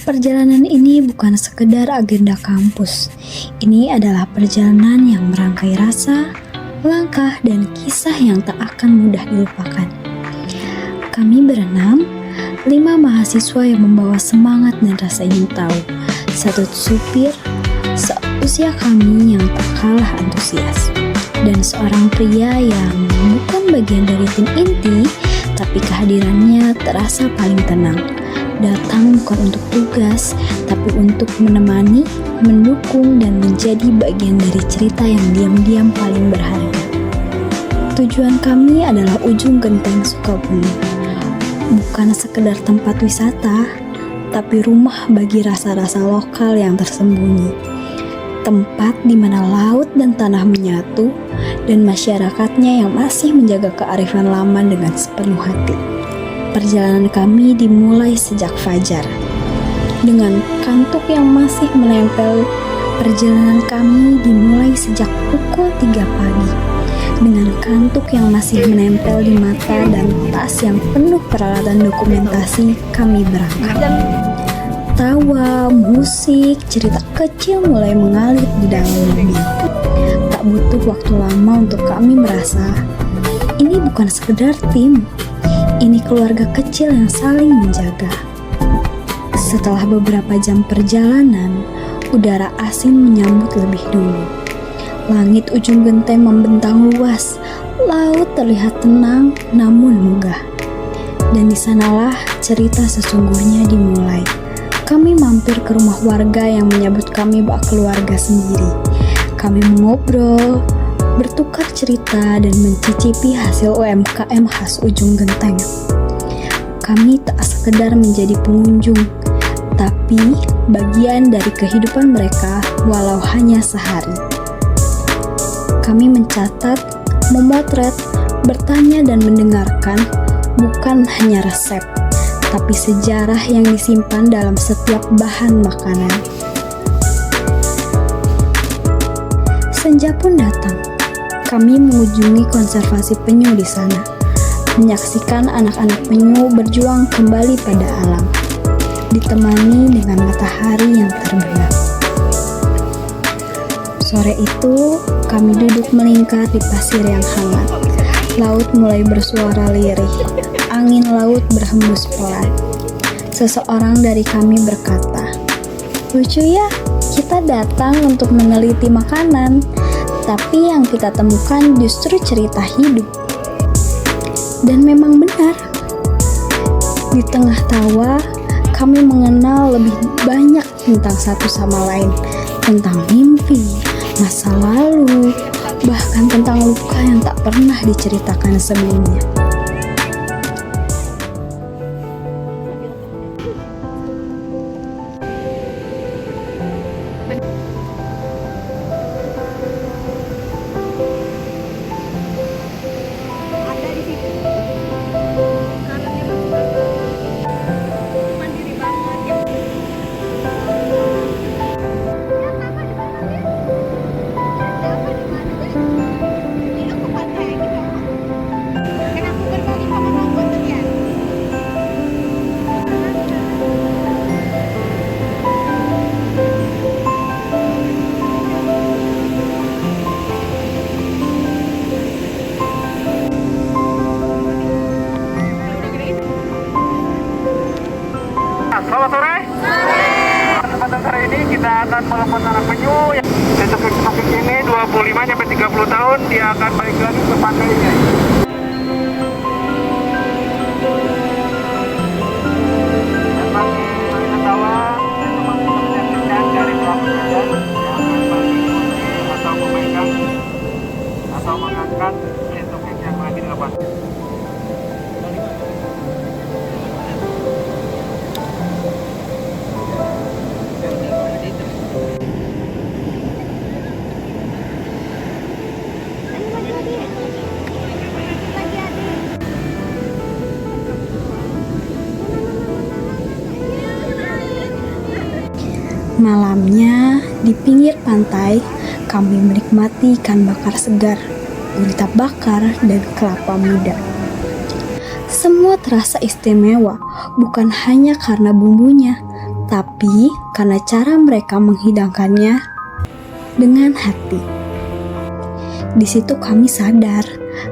Perjalanan ini bukan sekedar agenda kampus. Ini adalah perjalanan yang merangkai rasa, langkah, dan kisah yang tak akan mudah dilupakan. Kami berenam, 5 mahasiswa yang membawa semangat dan rasa ingin tahu. Satu supir, seusia kami yang tak kalah antusias. Dan seorang pria yang bukan bagian dari tim inti, tapi kehadirannya terasa paling tenang. Datang bukan untuk tugas, tapi untuk menemani, mendukung, dan menjadi bagian dari cerita yang diam-diam paling berharga. Tujuan kami adalah ujung genteng Sukabumi. Bukan sekedar tempat wisata, tapi rumah bagi rasa-rasa lokal yang tersembunyi. Tempat di mana laut dan tanah menyatu, dan masyarakatnya yang masih menjaga kearifan lama dengan sepenuh hati. Perjalanan kami dimulai sejak fajar. Dengan kantuk yang masih menempel, perjalanan kami dimulai sejak pukul 3 pagi. Dengan kantuk yang masih menempel di mata dan tas yang penuh peralatan dokumentasi, kami berangkat. Tawa, musik, cerita kecil mulai mengalir di dalam mobil. Tak butuh waktu lama untuk kami merasa, ini bukan sekedar tim. Ini keluarga kecil yang saling menjaga. Setelah beberapa jam perjalanan, udara asin menyambut lebih dulu. Langit ujung genteng membentang luas, laut terlihat tenang namun megah. Dan di sanalah cerita sesungguhnya dimulai. Kami mampir ke rumah warga yang menyambut kami bak keluarga sendiri. Kami mengobrol, bertukar cerita, dan mencicipi hasil UMKM khas ujung genteng. Kami tak sekedar menjadi pengunjung, tapi bagian dari kehidupan mereka walau hanya sehari. Kami mencatat, memotret, bertanya, dan mendengarkan bukan hanya resep, tapi sejarah yang disimpan dalam setiap bahan makanan. Senja pun datang. Kami mengunjungi konservasi penyu di sana, menyaksikan anak-anak penyu berjuang kembali pada alam, ditemani dengan matahari yang terbenam. Sore itu, kami duduk melingkar di pasir yang hangat. Laut mulai bersuara lirih, angin laut berhembus pelan. Seseorang dari kami berkata, "Lucu ya, kita datang untuk meneliti makanan, tapi yang kita temukan justru cerita hidup." Dan memang benar. Di tengah tawa, kami mengenal lebih banyak tentang satu sama lain, tentang mimpi, masa lalu, bahkan tentang luka yang tak pernah diceritakan sebelumnya. Selamat sore. Kesempatan sore ini kita akan melepas anak penyu. Untuk topik ini 25-30 tahun dia akan balik lagi ke pantainya. Atau mengangkat topik yang lagi dilepas. Malamnya, di pinggir pantai, kami menikmati ikan bakar segar, gurita bakar, dan kelapa muda. Semua terasa istimewa, bukan hanya karena bumbunya, tapi karena cara mereka menghidangkannya dengan hati. Di situ kami sadar,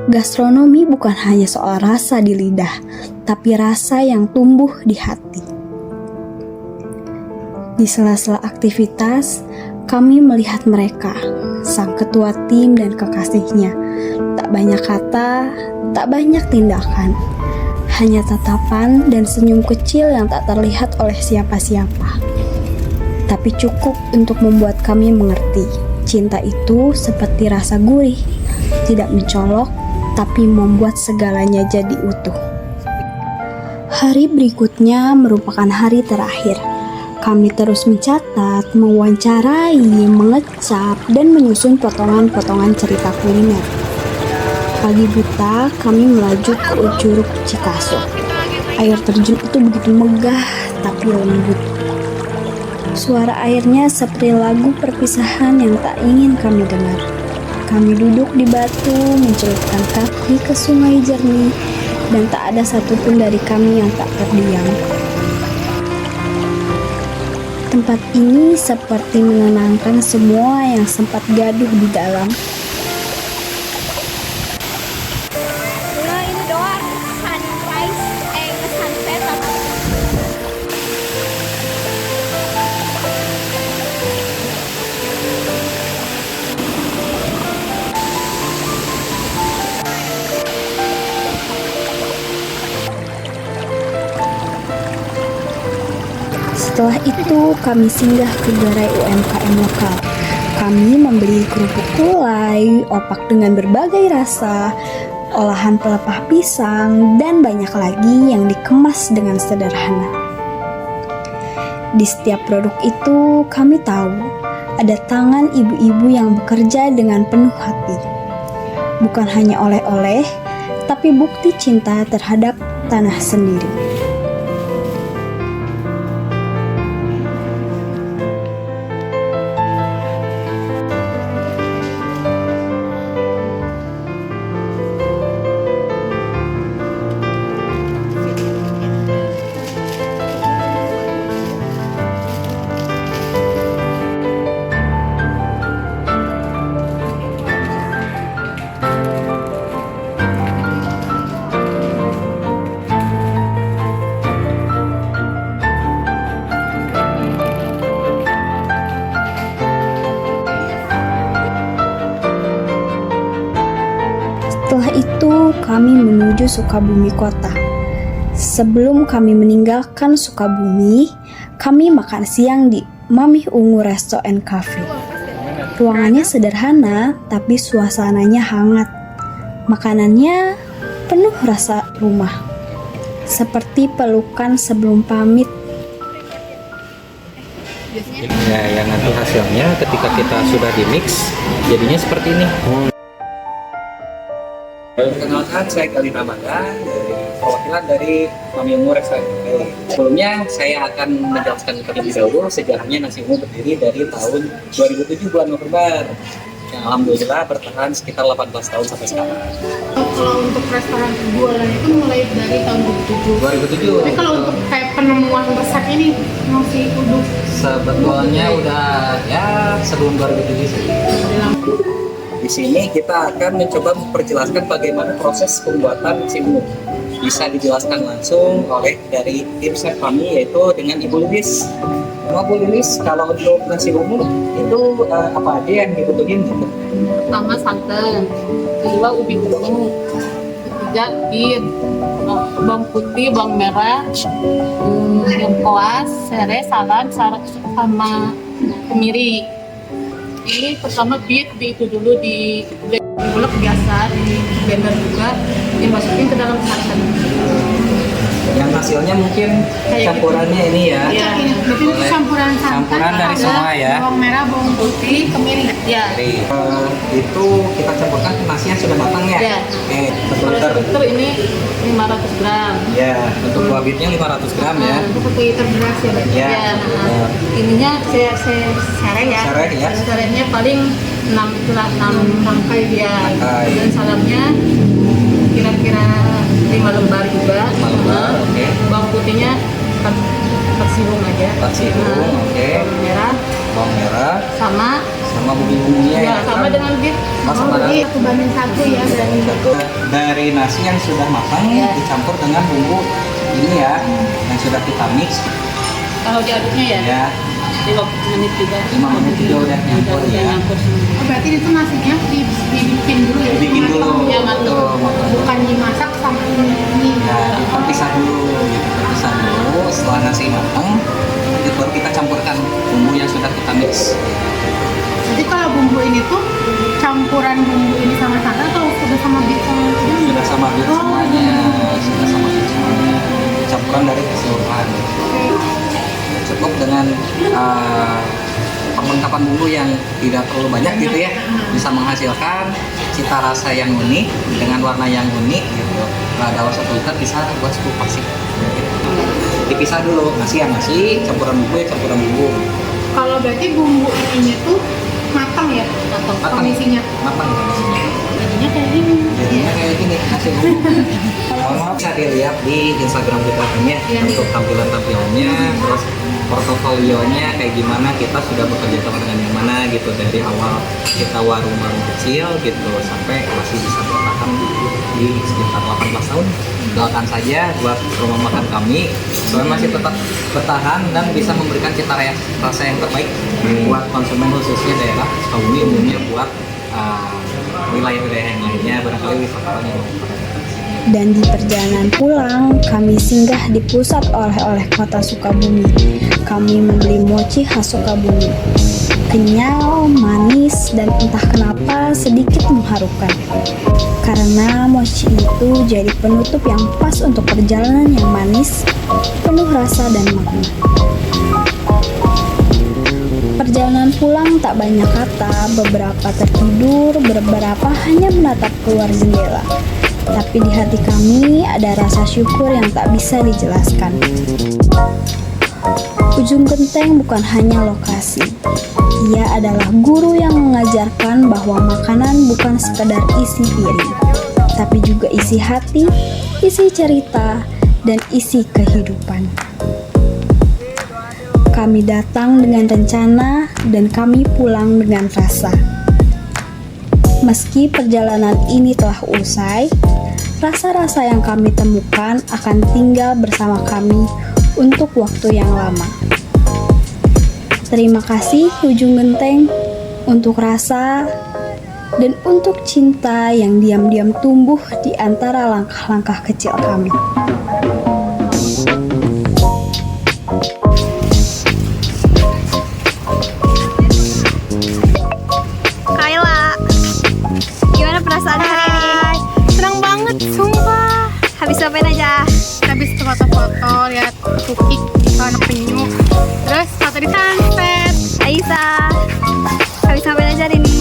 gastronomi bukan hanya soal rasa di lidah, tapi rasa yang tumbuh di hati. Di sela-sela aktivitas, kami melihat mereka, sang ketua tim dan kekasihnya. Tak banyak kata, tak banyak tindakan, hanya tatapan dan senyum kecil yang tak terlihat oleh siapa-siapa. Tapi cukup untuk membuat kami mengerti, cinta itu seperti rasa gurih, tidak mencolok, tapi membuat segalanya jadi utuh. Hari berikutnya merupakan hari terakhir. Kami terus mencatat, mewawancarai, mengecap, dan menyusun potongan-potongan cerita kuliner. Pagi buta, kami melaju ke Curug Cikaso. Air terjun itu begitu megah, tapi lembut. Suara airnya seperti lagu perpisahan yang tak ingin kami dengar. Kami duduk di batu, mencelupkan kaki ke sungai jernih, dan tak ada satupun dari kami yang tak terdiam. Tempat ini seperti menenangkan semua yang sempat gaduh di dalam. Ini doang sunrise, sunset apa? Setelah itu kami singgah ke gerai UMKM lokal. Kami membeli kerupuk gulai, opak dengan berbagai rasa, olahan pelepah pisang, dan banyak lagi yang dikemas dengan sederhana. Di setiap produk itu kami tahu ada tangan ibu-ibu yang bekerja dengan penuh hati. Bukan hanya oleh-oleh, tapi bukti cinta terhadap tanah sendiri. Setelah itu kami menuju Sukabumi kota. Sebelum kami meninggalkan Sukabumi, kami makan siang di Mamih Ungu Resto and Cafe. Ruangannya sederhana, tapi suasananya hangat. Makanannya penuh rasa rumah, seperti pelukan sebelum pamit. Ya, yang nanti hasilnya ketika kita sudah di mix, jadinya seperti ini. Perkenalkan, saya Galina Mangga, dari perwakilan dari Mamih Ungu Resto and Cafe. Sebelumnya saya akan menjelaskan terlebih dahulu sejarahnya nasi ungu berdiri dari tahun 2007 bulan November. Yang alhamdulillah bertahan sekitar 18 tahun sampai sekarang. Kalau untuk restoran jualan itu mulai dari tahun 2007. 2007. Tapi kalau untuk kayak penemuan resep ini masih uduk. Sebetulnya udah ya sebelum 2007 sih. Di sini kita akan mencoba memperjelaskan bagaimana proses pembuatan nasi ungu. Bisa dijelaskan langsung oleh dari tim chef kami, yaitu dengan Ibu Lilis. Bu Lilis, kalau untuk nasi ungu itu apa aja yang dibutuhin gitu? Pertama santan, kedua ubi ungu, ketiga bir, bawang putih, bawang merah, lengkuas, serai, salam, sama kemiri. Ini pertama beet itu dulu di blender biasa, di blender juga dimasukin ke dalam santan. Yang hasilnya mungkin Kayak campurannya gitu. ini ya. Iya, itu campuran santan, Campuran dari ada semua ya. bawang merah, bawang putih, kemiri. Ya. Jadi, itu kita campurkan ke nasi yang sudah matang ya. Ya. Oke, Kalau betul. liter ini 500 gram. Ya, untuk buah bitnya 500 gram ya. Itu 1 liter beras ya. Mbak? Ya, Ya. betul. Ininya saya serai ya. Serai ya. Serainya paling 6 rangkai dia. Rangkai. Dan salamnya kira-kira 5 lembar juga. 5 lembar, oke. Bawang putihnya empat siung aja. 4 siung, oke. Merah Bawang merah sama sama bumbu-bumbunya ya sama dengan beef. sama dengan 1:1 ya berarti. dari nasi yang sudah matang Ya. dicampur dengan bumbu ini ya yang sudah kita mix Kalau diaduknya ya, ya 5 menit juga. 5 menit juga udah nyampur Udah ya. nyampur semua. Oh, berarti itu nasinya dibikin dulu ya? Bikin dulu, Ya, matang. tuh, matang. Bukan dimasak sampai ini. Ya, dipisah dulu, gitu. Dipisah dulu. Setelah nasi matang, itu baru kita campurkan bumbu yang sudah kita mix. Jadi kalau bumbu ini tuh campuran bumbu ini sama santan atau sudah sama beef sama ini? Sudah sama bir semuanya, sudah sama bir semuanya. Campuran dari keseluruhan. Cukup dengan perlengkapan bumbu yang tidak terlalu banyak gitu ya, bisa menghasilkan cita rasa yang unik dengan warna yang unik gitu. Dalam 1 liter bisa buat 10 porsi. Dipisah dulu, nasi ya nasi, campuran bumbu ya campuran bumbu. Kalau berarti bumbu ininya tuh matang ya? Matang. Kondisinya? Matang kondisinya. Jadinya kayak gini. Jadinya kayak gini nasi bumbu. Mohon maaf bisa dilihat di Instagram kita ini ya, untuk tampilan-tampilannya, terus portofolionya kayak gimana, kita sudah bekerja sama dengan yang mana gitu, dari awal kita warung-warung kecil gitu sampai masih bisa bertahan di sekitar 18 tahun. Doakan saja buat rumah makan kami supaya masih tetap bertahan dan bisa memberikan cita rasa yang terbaik buat konsumen, khususnya daerah Sukabumi, umumnya buat wilayah-wilayah yang lainnya, barangkali wisatawan yang mau pada datang ke sini. Dan di perjalanan pulang, kami singgah di pusat oleh-oleh kota Sukabumi. Kami membeli mochi khas Sukabumi. Kenyal, manis, dan entah kenapa sedikit mengharukan. Karena mochi itu jadi penutup yang pas untuk perjalanan yang manis, penuh rasa dan makna. Perjalanan pulang tak banyak kata, beberapa tertidur, beberapa hanya menatap keluar jendela. Tapi di hati kami ada rasa syukur yang tak bisa dijelaskan. Ujung Genteng bukan hanya lokasi. Ia adalah guru yang mengajarkan bahwa makanan bukan sekedar isi piring, tapi juga isi hati, isi cerita, dan isi kehidupan. Kami datang dengan rencana dan kami pulang dengan rasa. Meski perjalanan ini telah usai, rasa-rasa yang kami temukan akan tinggal bersama kami untuk waktu yang lama. Terima kasih Ujung Genteng untuk rasa dan untuk cinta yang diam-diam tumbuh di antara langkah-langkah kecil kami. Kayla, gimana perasaan hari ini? Senang banget, sumpah. Habis ngapain aja? Habis foto-foto, lihat tukik, anak penyu. Terus foto di sunset. Aisyah, habis ngapain aja hari ini?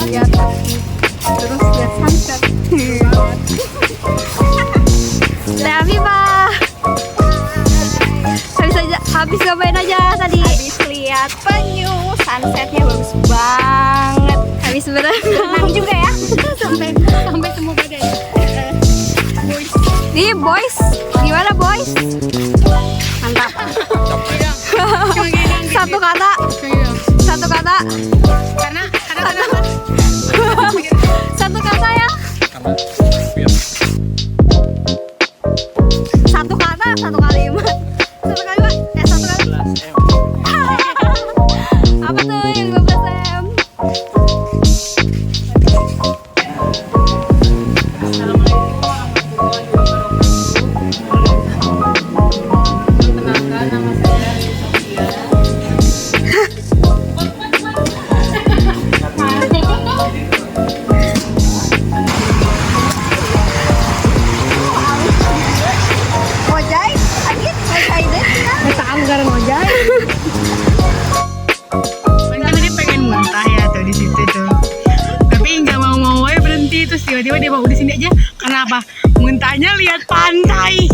Lihat tukik. Terus lihat sunset. Teh Afifah, habis ngapain aja tadi? Habis lihat penyu, sunsetnya bagus banget. Habis berenang juga ya? sampai semua badan. Nih boys, gimana boys? Mantap. Satu kata, satu kata, Karena satu kata ya. Satu kata, satu kalimat. Satu kalimat, satu kalimat. Apa tuh yang 12M? Perkenalkan, nama saya Sofia. Ojai, agit, ojai deh. tahu sekarang ojai. Kan tadi pengen muntah ya tuh di situ tuh. Tapi nggak mau berhenti terus tiba-tiba dia mau di sini aja. Kenapa? Muntahnya lihat pantai.